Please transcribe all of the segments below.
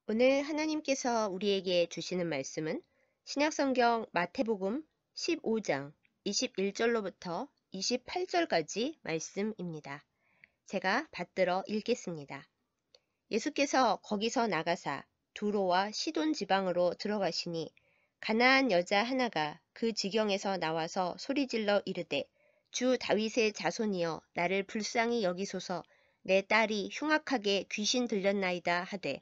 오늘 하나님께서 우리에게 주시는 말씀은 신약성경 마태복음 15장 21절로부터 28절까지 말씀입니다. 제가 받들어 읽겠습니다. 예수께서 거기서 나가사 두로와 시돈 지방으로 들어가시니 가나안 여자 하나가 그 지경에서 나와서 소리질러 이르되 주 다윗의 자손이여 나를 불쌍히 여기소서 내 딸이 흉악하게 귀신 들렸나이다 하되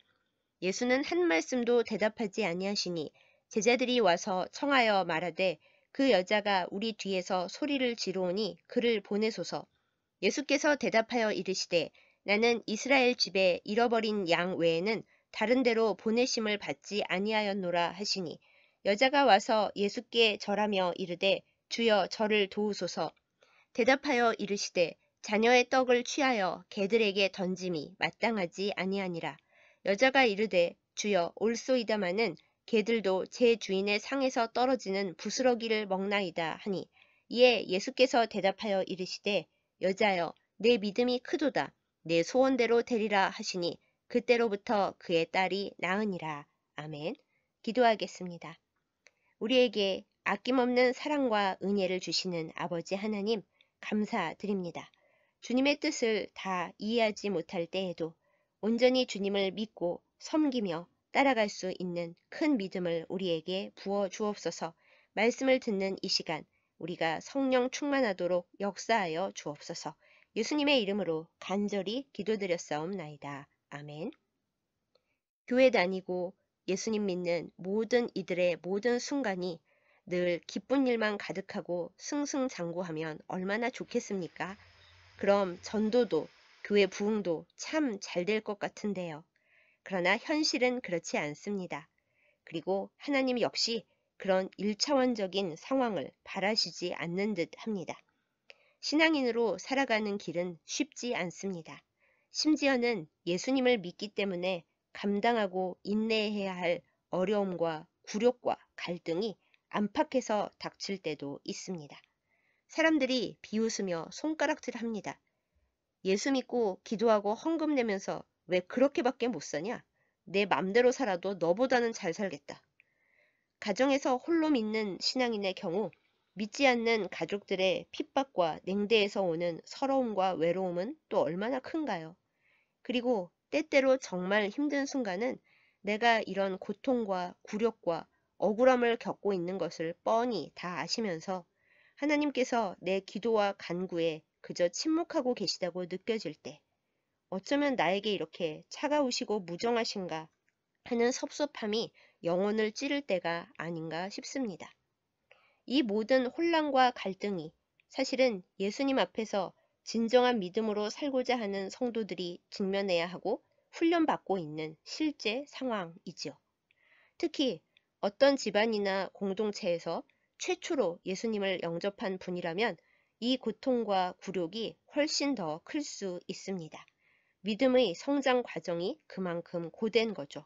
예수는 한 말씀도 대답하지 아니하시니 제자들이 와서 청하여 말하되 그 여자가 우리 뒤에서 소리를 지르오니 그를 보내소서. 예수께서 대답하여 이르시되 나는 이스라엘 집에 잃어버린 양 외에는 다른 데로 보내심을 받지 아니하였노라 하시니 여자가 와서 예수께 절하며 이르되 주여 저를 도우소서. 대답하여 이르시되 자녀의 떡을 취하여 개들에게 던짐이 마땅하지 아니하니라. 여자가 이르되 주여 올소이다마는 개들도 제 주인의 상에서 떨어지는 부스러기를 먹나이다 하니 이에 예수께서 대답하여 이르시되 여자여 내 믿음이 크도다 내 소원대로 되리라 하시니 그때로부터 그의 딸이 나으니라. 아멘. 기도하겠습니다. 우리에게 아낌없는 사랑과 은혜를 주시는 아버지 하나님 감사드립니다. 주님의 뜻을 다 이해하지 못할 때에도 온전히 주님을 믿고 섬기며 따라갈 수 있는 큰 믿음을 우리에게 부어 주옵소서. 말씀을 듣는 이 시간 우리가 성령 충만하도록 역사하여 주옵소서. 예수님의 이름으로 간절히 기도드렸사옵나이다. 아멘. 교회 다니고 예수님 믿는 모든 이들의 모든 순간이 늘 기쁜 일만 가득하고 승승장구하면 얼마나 좋겠습니까? 그럼 전도도 교회 부흥도 참 잘 될 것 같은데요. 그러나 현실은 그렇지 않습니다. 그리고 하나님 역시 그런 일차원적인 상황을 바라시지 않는 듯 합니다. 신앙인으로 살아가는 길은 쉽지 않습니다. 심지어는 예수님을 믿기 때문에 감당하고 인내해야 할 어려움과 굴욕과 갈등이 안팎에서 닥칠 때도 있습니다. 사람들이 비웃으며 손가락질합니다. 예수 믿고 기도하고 헌금 내면서 왜 그렇게밖에 못 사냐? 내 맘대로 살아도 너보다는 잘 살겠다. 가정에서 홀로 믿는 신앙인의 경우 믿지 않는 가족들의 핍박과 냉대에서 오는 서러움과 외로움은 또 얼마나 큰가요? 그리고 때때로 정말 힘든 순간은 내가 이런 고통과 굴욕과 억울함을 겪고 있는 것을 뻔히 다 아시면서 하나님께서 내 기도와 간구에 그저 침묵하고 계시다고 느껴질 때 어쩌면 나에게 이렇게 차가우시고 무정하신가 하는 섭섭함이 영혼을 찌를 때가 아닌가 싶습니다. 이 모든 혼란과 갈등이 사실은 예수님 앞에서 진정한 믿음으로 살고자 하는 성도들이 직면해야 하고 훈련받고 있는 실제 상황이지요. 특히 어떤 집안이나 공동체에서 최초로 예수님을 영접한 분이라면 이 고통과 굴욕이 훨씬 더 클 수 있습니다. 믿음의 성장 과정이 그만큼 고된 거죠.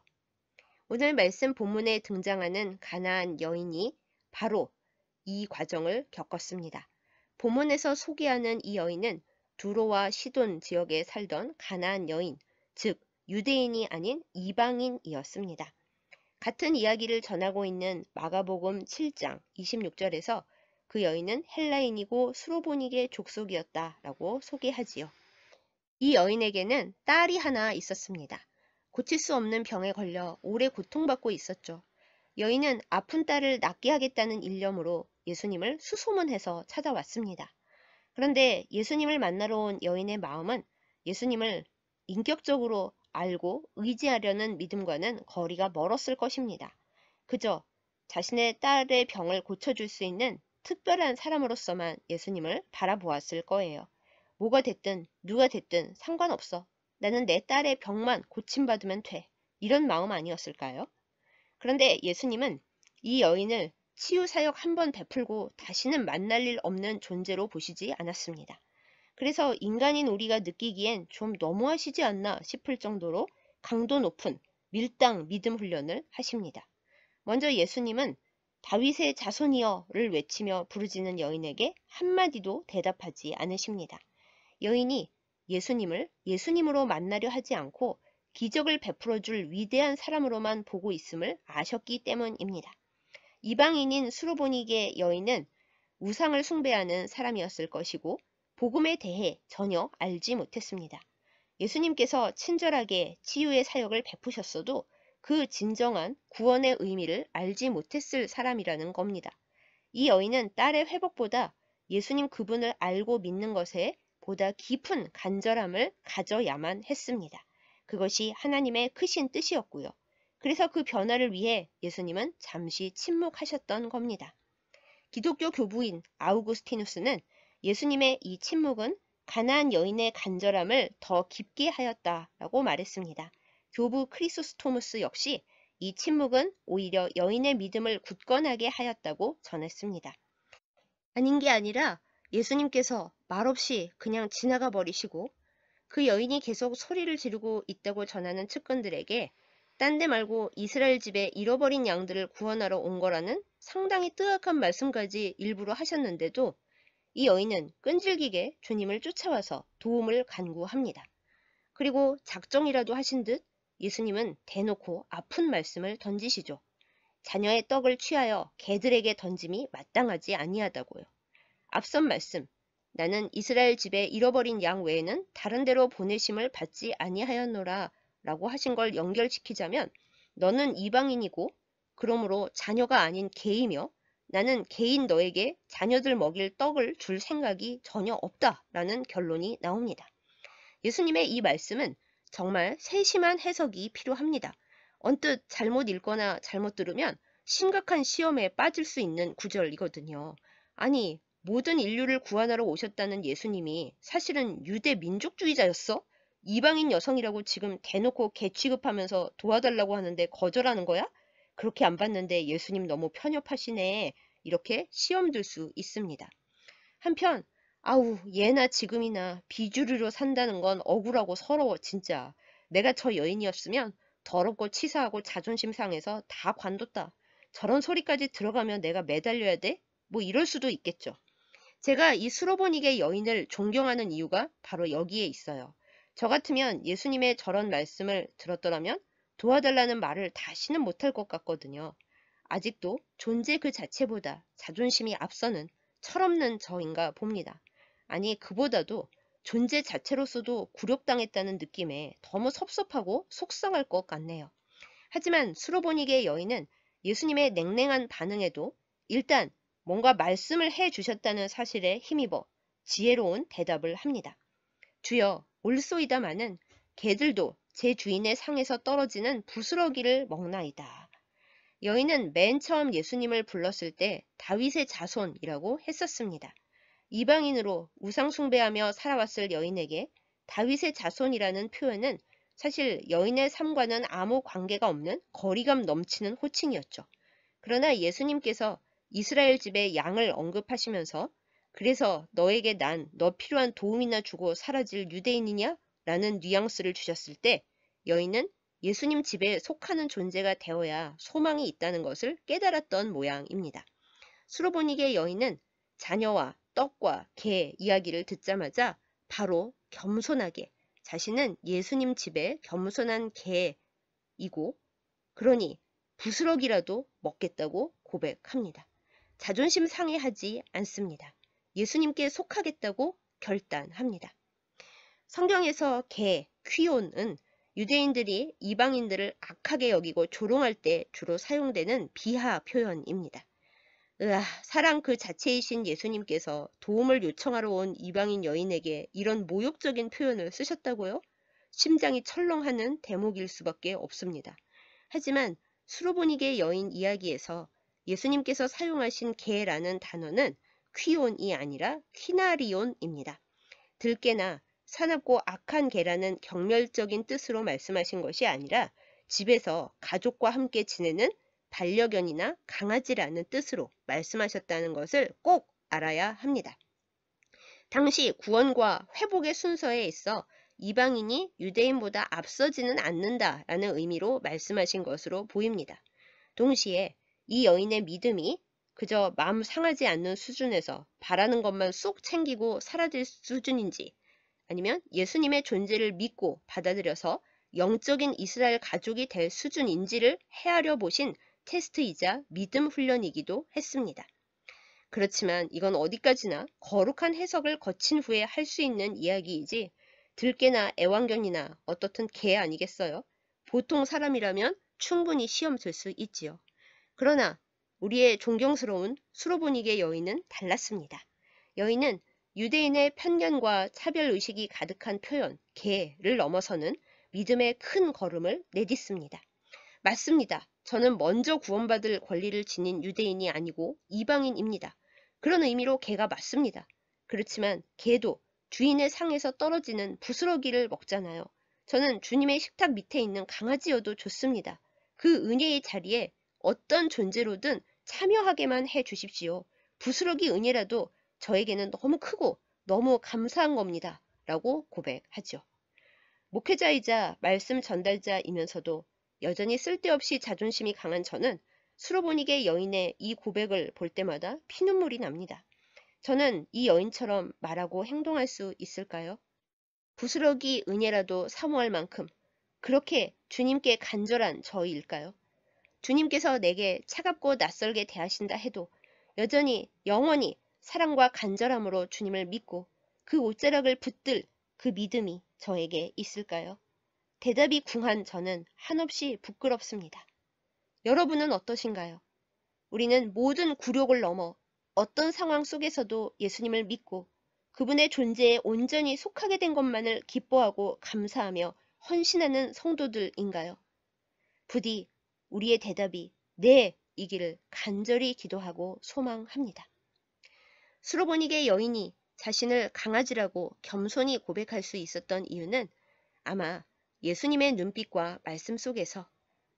오늘 말씀 본문에 등장하는 가나안 여인이 바로 이 과정을 겪었습니다. 본문에서 소개하는 이 여인은 두로와 시돈 지역에 살던 가나안 여인, 즉 유대인이 아닌 이방인이었습니다. 같은 이야기를 전하고 있는 마가복음 7장 26절에서 그 여인은 헬라인이고 수로보닉의 족속이었다라고 소개하지요. 이 여인에게는 딸이 하나 있었습니다. 고칠 수 없는 병에 걸려 오래 고통받고 있었죠. 여인은 아픈 딸을 낫게 하겠다는 일념으로 예수님을 수소문해서 찾아왔습니다. 그런데 예수님을 만나러 온 여인의 마음은 예수님을 인격적으로 알고 의지하려는 믿음과는 거리가 멀었을 것입니다. 그저 자신의 딸의 병을 고쳐줄 수 있는 특별한 사람으로서만 예수님을 바라보았을 거예요. 뭐가 됐든 누가 됐든 상관없어. 나는 내 딸의 병만 고침받으면 돼. 이런 마음 아니었을까요? 그런데 예수님은 이 여인을 치유 사역 한 번 베풀고 다시는 만날 일 없는 존재로 보시지 않았습니다. 그래서 인간인 우리가 느끼기엔 좀 너무하시지 않나 싶을 정도로 강도 높은 밀당 믿음 훈련을 하십니다. 먼저 예수님은 다윗의 자손이여를 외치며 부르짖는 여인에게 한마디도 대답하지 않으십니다. 여인이 예수님을 예수님으로 만나려 하지 않고 기적을 베풀어 줄 위대한 사람으로만 보고 있음을 아셨기 때문입니다. 이방인인 수로보니게 여인은 우상을 숭배하는 사람이었을 것이고 복음에 대해 전혀 알지 못했습니다. 예수님께서 친절하게 치유의 사역을 베푸셨어도 그 진정한 구원의 의미를 알지 못했을 사람이라는 겁니다. 이 여인은 딸의 회복보다 예수님 그분을 알고 믿는 것에 보다 깊은 간절함을 가져야만 했습니다. 그것이 하나님의 크신 뜻이었고요. 그래서 그 변화를 위해 예수님은 잠시 침묵하셨던 겁니다. 기독교 교부인 아우구스티누스는 예수님의 이 침묵은 가나안 여인의 간절함을 더 깊게 하였다라고 말했습니다. 교부 크리소스토무스 역시 이 침묵은 오히려 여인의 믿음을 굳건하게 하였다고 전했습니다. 아닌 게 아니라 예수님께서 말없이 그냥 지나가 버리시고 그 여인이 계속 소리를 지르고 있다고 전하는 측근들에게 딴 데 말고 이스라엘 집에 잃어버린 양들을 구원하러 온 거라는 상당히 뜨악한 말씀까지 일부러 하셨는데도 이 여인은 끈질기게 주님을 쫓아와서 도움을 간구합니다. 그리고 작정이라도 하신 듯 예수님은 대놓고 아픈 말씀을 던지시죠. 자녀의 떡을 취하여 개들에게 던짐이 마땅하지 아니하다고요. 앞선 말씀, 나는 이스라엘 집에 잃어버린 양 외에는 다른 데로 보내심을 받지 아니하였노라 라고 하신 걸 연결시키자면 너는 이방인이고 그러므로 자녀가 아닌 개이며 나는 개인 너에게 자녀들 먹일 떡을 줄 생각이 전혀 없다라는 결론이 나옵니다. 예수님의 이 말씀은 정말 세심한 해석이 필요합니다. 언뜻 잘못 읽거나 잘못 들으면 심각한 시험에 빠질 수 있는 구절이거든요. 아니, 모든 인류를 구원하러 오셨다는 예수님이 사실은 유대 민족주의자였어? 이방인 여성이라고 지금 대놓고 개 취급하면서 도와달라고 하는데 거절하는 거야? 그렇게 안 봤는데 예수님 너무 편협하시네. 이렇게 시험 들 수 있습니다. 한편 아우 예나 지금이나 비주류로 산다는 건 억울하고 서러워 진짜. 내가 저 여인이었으면 더럽고 치사하고 자존심 상해서 다 관뒀다. 저런 소리까지 들어가면 내가 매달려야 돼? 뭐 이럴 수도 있겠죠. 제가 이 수로보니게 여인을 존경하는 이유가 바로 여기에 있어요. 저 같으면 예수님의 저런 말씀을 들었더라면 도와달라는 말을 다시는 못할 것 같거든요. 아직도 존재 그 자체보다 자존심이 앞서는 철없는 저인가 봅니다. 아니 그보다도 존재 자체로서도 굴욕당했다는 느낌에 너무 섭섭하고 속상할 것 같네요. 하지만 수로보니게 여인은 예수님의 냉랭한 반응에도 일단 뭔가 말씀을 해 주셨다는 사실에 힘입어 지혜로운 대답을 합니다. 주여, 올소이다마는 개들도 제 주인의 상에서 떨어지는 부스러기를 먹나이다. 여인은 맨 처음 예수님을 불렀을 때 다윗의 자손이라고 했었습니다. 이방인으로 우상숭배하며 살아왔을 여인에게 다윗의 자손이라는 표현은 사실 여인의 삶과는 아무 관계가 없는 거리감 넘치는 호칭이었죠. 그러나 예수님께서 이스라엘 집의 양을 언급하시면서 그래서 너에게 난 너 필요한 도움이나 주고 사라질 유대인이냐? 라는 뉘앙스를 주셨을 때 여인은 예수님 집에 속하는 존재가 되어야 소망이 있다는 것을 깨달았던 모양입니다. 수로보니게 여인은 자녀와 떡과 개 이야기를 듣자마자 바로 겸손하게 자신은 예수님 집에 겸손한 개이고 그러니 부스럭이라도 먹겠다고 고백합니다. 자존심 상해하지 않습니다. 예수님께 속하겠다고 결단합니다. 성경에서 개, 퀴온은 유대인들이 이방인들을 악하게 여기고 조롱할 때 주로 사용되는 비하 표현입니다. 으아, 사랑 그 자체이신 예수님께서 도움을 요청하러 온 이방인 여인에게 이런 모욕적인 표현을 쓰셨다고요? 심장이 철렁하는 대목일 수밖에 없습니다. 하지만 수로보니게 여인 이야기에서 예수님께서 사용하신 개라는 단어는 퀴온이 아니라 퀴나리온입니다. 들깨나 사납고 악한 개라는 경멸적인 뜻으로 말씀하신 것이 아니라 집에서 가족과 함께 지내는 반려견이나 강아지라는 뜻으로 말씀하셨다는 것을 꼭 알아야 합니다. 당시 구원과 회복의 순서에 있어 이방인이 유대인보다 앞서지는 않는다라는 의미로 말씀하신 것으로 보입니다. 동시에 이 여인의 믿음이 그저 마음 상하지 않는 수준에서 바라는 것만 쏙 챙기고 사라질 수준인지 아니면 예수님의 존재를 믿고 받아들여서 영적인 이스라엘 가족이 될 수준인지를 헤아려 보신 테스트이자 믿음 훈련이기도 했습니다. 그렇지만 이건 어디까지나 거룩한 해석을 거친 후에 할 수 있는 이야기이지 들깨나 애완견이나 어떻든 개 아니겠어요? 보통 사람이라면 충분히 시험 칠 수 있지요. 그러나 우리의 존경스러운 수로보니게 여인은 달랐습니다. 여인은 유대인의 편견과 차별의식이 가득한 표현, 개를 넘어서는 믿음의 큰 걸음을 내딛습니다. 맞습니다. 저는 먼저 구원받을 권리를 지닌 유대인이 아니고 이방인입니다. 그런 의미로 개가 맞습니다. 그렇지만 개도 주인의 상에서 떨어지는 부스러기를 먹잖아요. 저는 주님의 식탁 밑에 있는 강아지여도 좋습니다. 그 은혜의 자리에 어떤 존재로든 참여하게만 해 주십시오. 부스러기 은혜라도 저에게는 너무 크고 너무 감사한 겁니다. 라고 고백하죠. 목회자이자 말씀 전달자이면서도 여전히 쓸데없이 자존심이 강한 저는 수로보니게 여인의 이 고백을 볼 때마다 피눈물이 납니다. 저는 이 여인처럼 말하고 행동할 수 있을까요? 부스러기 은혜라도 사모할 만큼 그렇게 주님께 간절한 저희일까요? 주님께서 내게 차갑고 낯설게 대하신다 해도 여전히 영원히 사랑과 간절함으로 주님을 믿고 그 옷자락을 붙들 그 믿음이 저에게 있을까요? 대답이 궁한 저는 한없이 부끄럽습니다. 여러분은 어떠신가요? 우리는 모든 굴욕을 넘어 어떤 상황 속에서도 예수님을 믿고 그분의 존재에 온전히 속하게 된 것만을 기뻐하고 감사하며 헌신하는 성도들인가요? 부디 우리의 대답이 네 이기를 간절히 기도하고 소망합니다. 수로보니게 여인이 자신을 강아지라고 겸손히 고백할 수 있었던 이유는 아마 예수님의 눈빛과 말씀 속에서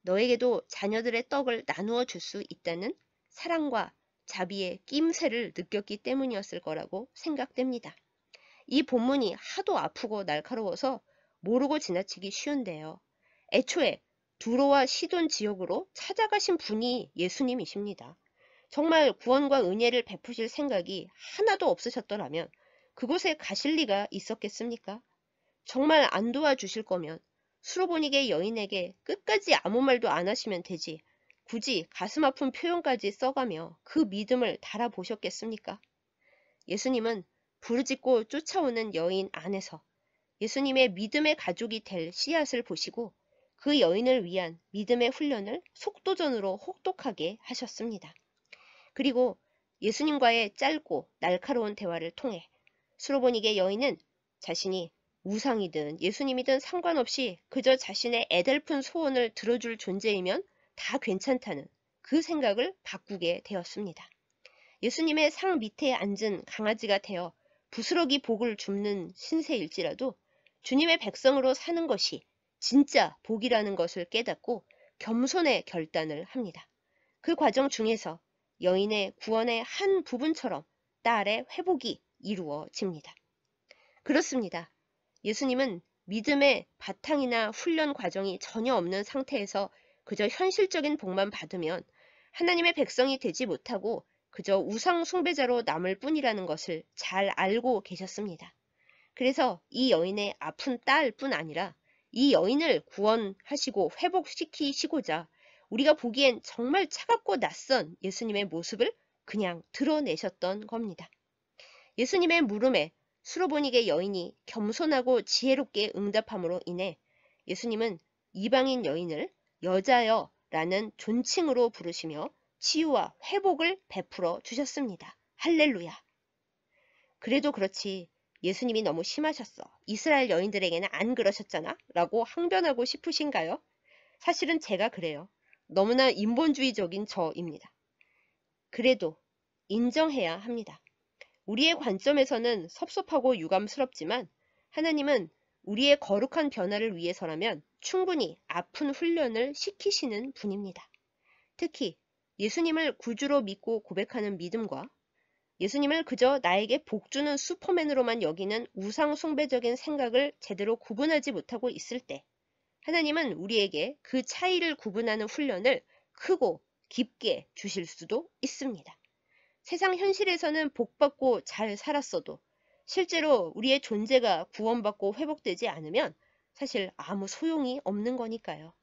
너에게도 자녀들의 떡을 나누어 줄 수 있다는 사랑과 자비의 낌새를 느꼈기 때문이었을 거라고 생각됩니다. 이 본문이 하도 아프고 날카로워서 모르고 지나치기 쉬운데요. 애초에 두로와 시돈 지역으로 찾아가신 분이 예수님이십니다. 정말 구원과 은혜를 베푸실 생각이 하나도 없으셨더라면 그곳에 가실 리가 있었겠습니까? 정말 안 도와주실 거면 수로보니게 여인에게 끝까지 아무 말도 안 하시면 되지 굳이 가슴 아픈 표현까지 써가며 그 믿음을 달아보셨겠습니까? 예수님은 부르짖고 쫓아오는 여인 안에서 예수님의 믿음의 가족이 될 씨앗을 보시고 그 여인을 위한 믿음의 훈련을 속도전으로 혹독하게 하셨습니다. 그리고 예수님과의 짧고 날카로운 대화를 통해 수로보니게 여인은 자신이 우상이든 예수님이든 상관없이 그저 자신의 애달픈 소원을 들어줄 존재이면 다 괜찮다는 그 생각을 바꾸게 되었습니다. 예수님의 상 밑에 앉은 강아지가 되어 부스러기 복을 줍는 신세일지라도 주님의 백성으로 사는 것이 진짜 복이라는 것을 깨닫고 겸손의 결단을 합니다. 그 과정 중에서 여인의 구원의 한 부분처럼 딸의 회복이 이루어집니다. 그렇습니다. 예수님은 믿음의 바탕이나 훈련 과정이 전혀 없는 상태에서 그저 현실적인 복만 받으면 하나님의 백성이 되지 못하고 그저 우상 숭배자로 남을 뿐이라는 것을 잘 알고 계셨습니다. 그래서 이 여인의 아픈 딸뿐 아니라 이 여인을 구원하시고 회복시키시고자 우리가 보기엔 정말 차갑고 낯선 예수님의 모습을 그냥 드러내셨던 겁니다. 예수님의 물음에 수로보니게 여인이 겸손하고 지혜롭게 응답함으로 인해 예수님은 이방인 여인을 여자여 라는 존칭으로 부르시며 치유와 회복을 베풀어 주셨습니다. 할렐루야. 그래도 그렇지 예수님이 너무 심하셨어. 이스라엘 여인들에게는 안 그러셨잖아? 라고 항변하고 싶으신가요? 사실은 제가 그래요. 너무나 인본주의적인 저입니다. 그래도 인정해야 합니다. 우리의 관점에서는 섭섭하고 유감스럽지만 하나님은 우리의 거룩한 변화를 위해서라면 충분히 아픈 훈련을 시키시는 분입니다. 특히 예수님을 구주로 믿고 고백하는 믿음과 예수님을 그저 나에게 복주는 슈퍼맨으로만 여기는 우상 숭배적인 생각을 제대로 구분하지 못하고 있을 때 하나님은 우리에게 그 차이를 구분하는 훈련을 크고 깊게 주실 수도 있습니다. 세상 현실에서는 복받고 잘 살았어도 실제로 우리의 존재가 구원받고 회복되지 않으면 사실 아무 소용이 없는 거니까요.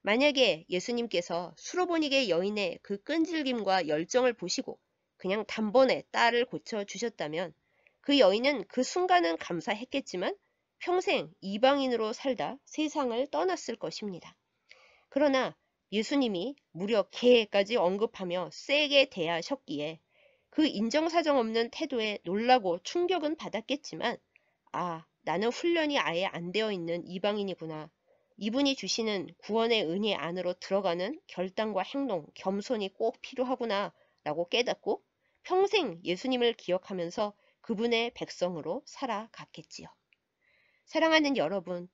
만약에 예수님께서 수로보니게 여인의 그 끈질김과 열정을 보시고 그냥 단번에 딸을 고쳐주셨다면 그 여인은 그 순간은 감사했겠지만 평생 이방인으로 살다 세상을 떠났을 것입니다. 그러나 예수님이 무려 개까지 언급하며 세게 대하셨기에 그 인정사정 없는 태도에 놀라고 충격은 받았겠지만 아, 나는 훈련이 아예 안 되어 있는 이방인이구나. 이분이 주시는 구원의 은혜 안으로 들어가는 결단과 행동, 겸손이 꼭 필요하구나 라고 깨닫고 평생 예수님을 기억하면서 그분의 백성으로 살아갔겠지요. 사랑하는 여러분,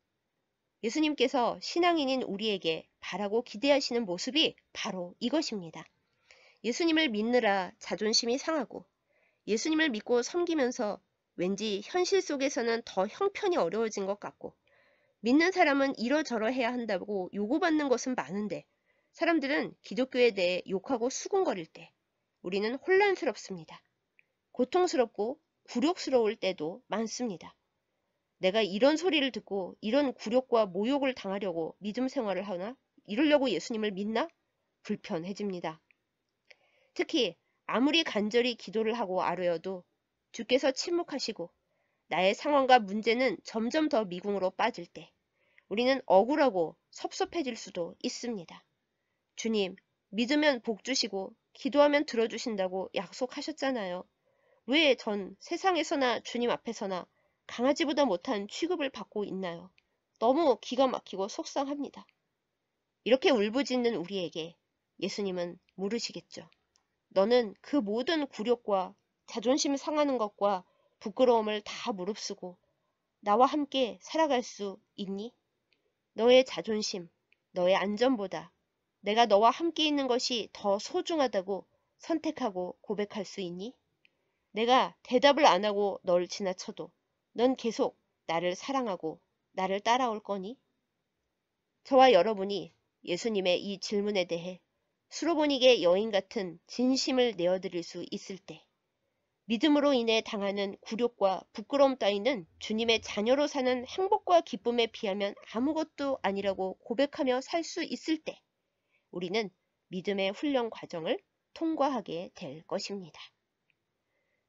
예수님께서 신앙인인 우리에게 바라고 기대하시는 모습이 바로 이것입니다. 예수님을 믿느라 자존심이 상하고 예수님을 믿고 섬기면서 왠지 현실 속에서는 더 형편이 어려워진 것 같고 믿는 사람은 이러저러해야 한다고 요구받는 것은 많은데 사람들은 기독교에 대해 욕하고 수군거릴 때 우리는 혼란스럽습니다. 고통스럽고 굴욕스러울 때도 많습니다. 내가 이런 소리를 듣고 이런 굴욕과 모욕을 당하려고 믿음 생활을 하나? 이러려고 예수님을 믿나? 불편해집니다. 특히 아무리 간절히 기도를 하고 아뢰어도 주께서 침묵하시고 나의 상황과 문제는 점점 더 미궁으로 빠질 때 우리는 억울하고 섭섭해질 수도 있습니다. 주님, 믿으면 복 주시고 기도하면 들어주신다고 약속하셨잖아요. 왜 전 세상에서나 주님 앞에서나 강아지보다 못한 취급을 받고 있나요? 너무 기가 막히고 속상합니다. 이렇게 울부짖는 우리에게 예수님은 물으시겠죠. 너는 그 모든 굴욕과 자존심 상하는 것과 부끄러움을 다 무릅쓰고 나와 함께 살아갈 수 있니? 너의 자존심, 너의 안전보다 내가 너와 함께 있는 것이 더 소중하다고 선택하고 고백할 수 있니? 내가 대답을 안 하고 널 지나쳐도 넌 계속 나를 사랑하고 나를 따라올 거니? 저와 여러분이 예수님의 이 질문에 대해 수로보니게 여인 같은 진심을 내어드릴 수 있을 때 믿음으로 인해 당하는 굴욕과 부끄러움 따위는 주님의 자녀로 사는 행복과 기쁨에 비하면 아무것도 아니라고 고백하며 살 수 있을 때 우리는 믿음의 훈련 과정을 통과하게 될 것입니다.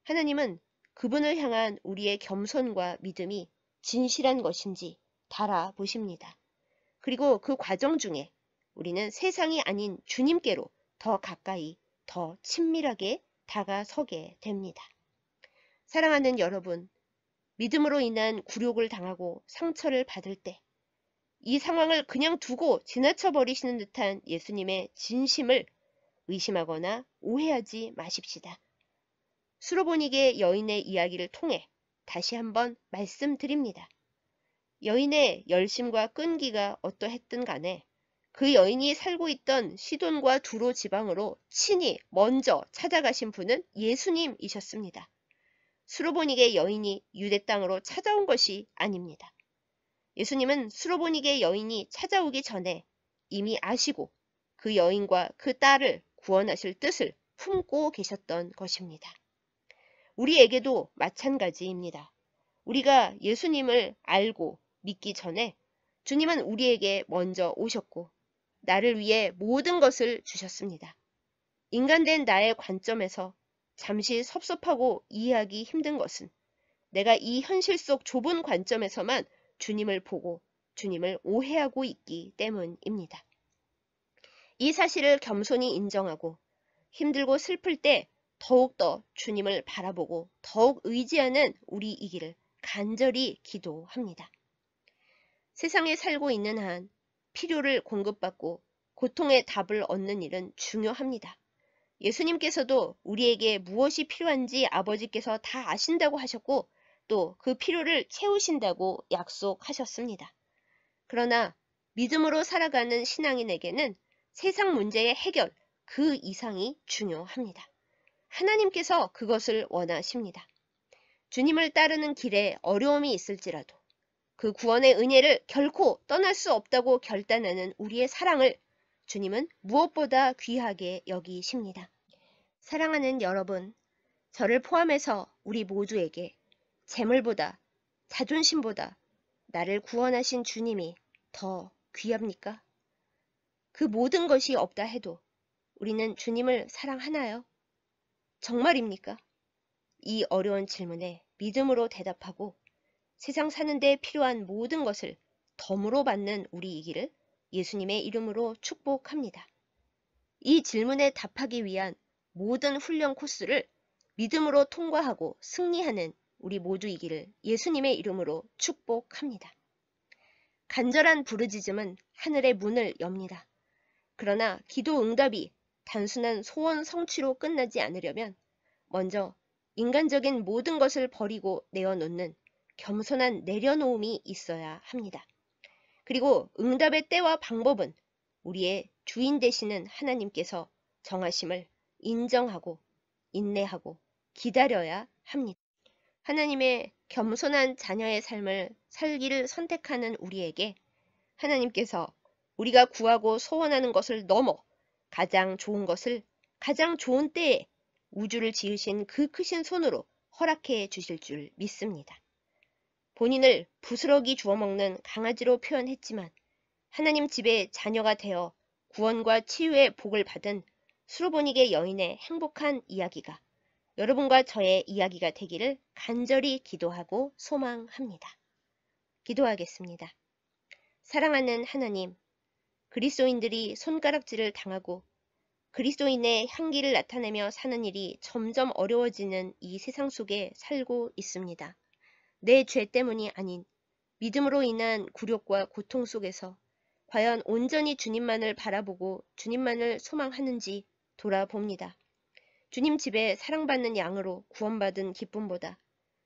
하나님은 그분을 향한 우리의 겸손과 믿음이 진실한 것인지 달아보십니다. 그리고 그 과정 중에 우리는 세상이 아닌 주님께로 더 가까이, 더 친밀하게 다가서게 됩니다. 사랑하는 여러분, 믿음으로 인한 굴욕을 당하고 상처를 받을 때 이 상황을 그냥 두고 지나쳐 버리시는 듯한 예수님의 진심을 의심하거나 오해하지 마십시다. 수로보니게 여인의 이야기를 통해 다시 한번 말씀드립니다. 여인의 열심과 끈기가 어떠했든 간에 그 여인이 살고 있던 시돈과 두로 지방으로 친히 먼저 찾아가신 분은 예수님이셨습니다. 수로보니게 여인이 유대 땅으로 찾아온 것이 아닙니다. 예수님은 수로보니게 여인이 찾아오기 전에 이미 아시고 그 여인과 그 딸을 구원하실 뜻을 품고 계셨던 것입니다. 우리에게도 마찬가지입니다. 우리가 예수님을 알고 믿기 전에 주님은 우리에게 먼저 오셨고 나를 위해 모든 것을 주셨습니다. 인간된 나의 관점에서 잠시 섭섭하고 이해하기 힘든 것은 내가 이 현실 속 좁은 관점에서만 주님을 보고 주님을 오해하고 있기 때문입니다. 이 사실을 겸손히 인정하고 힘들고 슬플 때 더욱더 주님을 바라보고 더욱 의지하는 우리이기를 간절히 기도합니다. 세상에 살고 있는 한 필요를 공급받고 고통의 답을 얻는 일은 중요합니다. 예수님께서도 우리에게 무엇이 필요한지 아버지께서 다 아신다고 하셨고 또 그 필요를 채우신다고 약속하셨습니다. 그러나 믿음으로 살아가는 신앙인에게는 세상 문제의 해결 그 이상이 중요합니다. 하나님께서 그것을 원하십니다. 주님을 따르는 길에 어려움이 있을지라도 그 구원의 은혜를 결코 떠날 수 없다고 결단하는 우리의 사랑을 주님은 무엇보다 귀하게 여기십니다. 사랑하는 여러분, 저를 포함해서 우리 모두에게 재물보다, 자존심보다, 나를 구원하신 주님이 더 귀합니까? 그 모든 것이 없다 해도 우리는 주님을 사랑하나요? 정말입니까? 이 어려운 질문에 믿음으로 대답하고 세상 사는데 필요한 모든 것을 덤으로 받는 우리이기를 예수님의 이름으로 축복합니다. 이 질문에 답하기 위한 모든 훈련 코스를 믿음으로 통과하고 승리하는 우리 모두이기를 예수님의 이름으로 축복합니다. 간절한 부르짖음은 하늘의 문을 엽니다. 그러나 기도 응답이 단순한 소원 성취로 끝나지 않으려면 먼저 인간적인 모든 것을 버리고 내어놓는 겸손한 내려놓음이 있어야 합니다. 그리고 응답의 때와 방법은 우리의 주인 되시는 하나님께서 정하심을 인정하고 인내하고 기다려야 합니다. 하나님의 겸손한 자녀의 삶을 살기를 선택하는 우리에게 하나님께서 우리가 구하고 소원하는 것을 넘어 가장 좋은 것을 가장 좋은 때에 우주를 지으신 그 크신 손으로 허락해 주실 줄 믿습니다. 본인을 부스러기 주워먹는 강아지로 표현했지만 하나님 집의 자녀가 되어 구원과 치유의 복을 받은 수로보니게 여인의 행복한 이야기가 여러분과 저의 이야기가 되기를 간절히 기도하고 소망합니다. 기도하겠습니다. 사랑하는 하나님, 그리스도인들이 손가락질을 당하고 그리스도인의 향기를 나타내며 사는 일이 점점 어려워지는 이 세상 속에 살고 있습니다. 내 죄 때문이 아닌 믿음으로 인한 굴욕과 고통 속에서 과연 온전히 주님만을 바라보고 주님만을 소망하는지 돌아봅니다. 주님 집에 사랑받는 양으로 구원받은 기쁨보다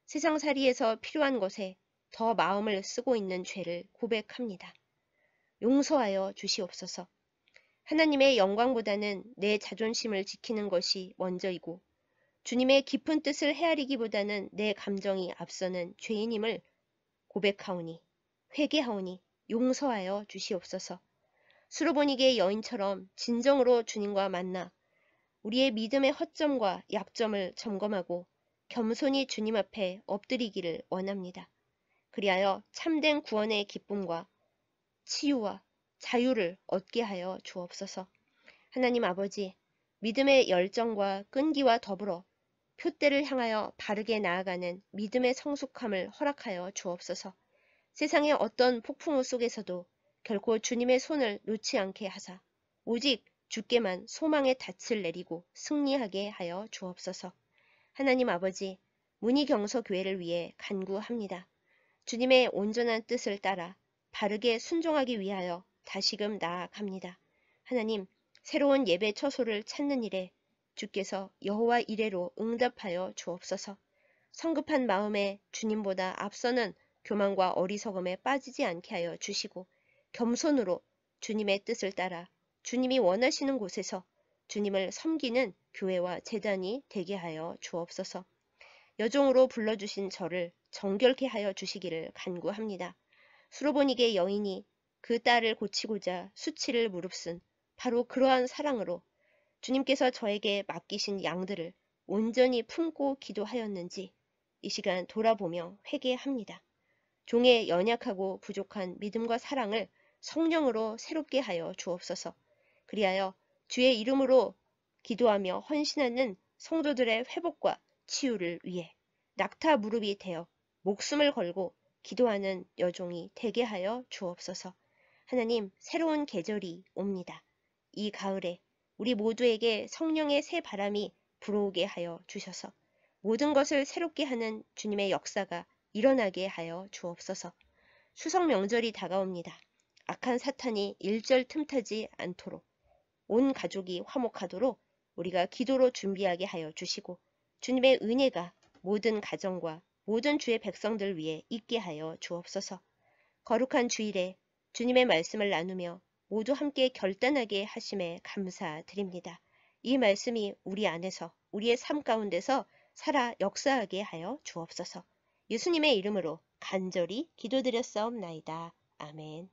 세상살이에서 필요한 것에 더 마음을 쓰고 있는 죄를 고백합니다. 용서하여 주시옵소서. 하나님의 영광보다는 내 자존심을 지키는 것이 먼저이고 주님의 깊은 뜻을 헤아리기보다는 내 감정이 앞서는 죄인임을 고백하오니 회개하오니 용서하여 주시옵소서. 수로보니게 여인처럼 진정으로 주님과 만나 우리의 믿음의 허점과 약점을 점검하고 겸손히 주님 앞에 엎드리기를 원합니다. 그리하여 참된 구원의 기쁨과 치유와 자유를 얻게 하여 주옵소서. 하나님 아버지, 믿음의 열정과 끈기와 더불어 표대를 향하여 바르게 나아가는 믿음의 성숙함을 허락하여 주옵소서. 세상의 어떤 폭풍우 속에서도 결코 주님의 손을 놓지 않게 하사 오직 주께만 소망의 닻을 내리고 승리하게 하여 주옵소서. 하나님 아버지, 문희경서교회를 위해 간구합니다. 주님의 온전한 뜻을 따라 바르게 순종하기 위하여 다시금 나아갑니다. 하나님, 새로운 예배 처소를 찾는 일에 주께서 여호와 이레로 응답하여 주옵소서. 성급한 마음에 주님보다 앞서는 교만과 어리석음에 빠지지 않게 하여 주시고 겸손으로 주님의 뜻을 따라 주님이 원하시는 곳에서 주님을 섬기는 교회와 제단이 되게 하여 주옵소서. 여종으로 불러주신 저를 정결케 하여 주시기를 간구합니다. 수로보니게 여인이 그 딸을 고치고자 수치를 무릅쓴 바로 그러한 사랑으로 주님께서 저에게 맡기신 양들을 온전히 품고 기도하였는지 이 시간 돌아보며 회개합니다. 종의 연약하고 부족한 믿음과 사랑을 성령으로 새롭게 하여 주옵소서. 그리하여 주의 이름으로 기도하며 헌신하는 성도들의 회복과 치유를 위해 낙타 무릎이 되어 목숨을 걸고 기도하는 여종이 되게 하여 주옵소서. 하나님, 새로운 계절이 옵니다. 이 가을에 우리 모두에게 성령의 새 바람이 불어오게 하여 주셔서 모든 것을 새롭게 하는 주님의 역사가 일어나게 하여 주옵소서. 추석 명절이 다가옵니다. 악한 사탄이 일절 틈타지 않도록 온 가족이 화목하도록 우리가 기도로 준비하게 하여 주시고 주님의 은혜가 모든 가정과 모든 주의 백성들 위해 있게 하여 주옵소서. 거룩한 주일에 주님의 말씀을 나누며 모두 함께 결단하게 하심에 감사드립니다. 이 말씀이 우리 안에서 우리의 삶 가운데서 살아 역사하게 하여 주옵소서. 예수님의 이름으로 간절히 기도드렸사옵나이다. 아멘.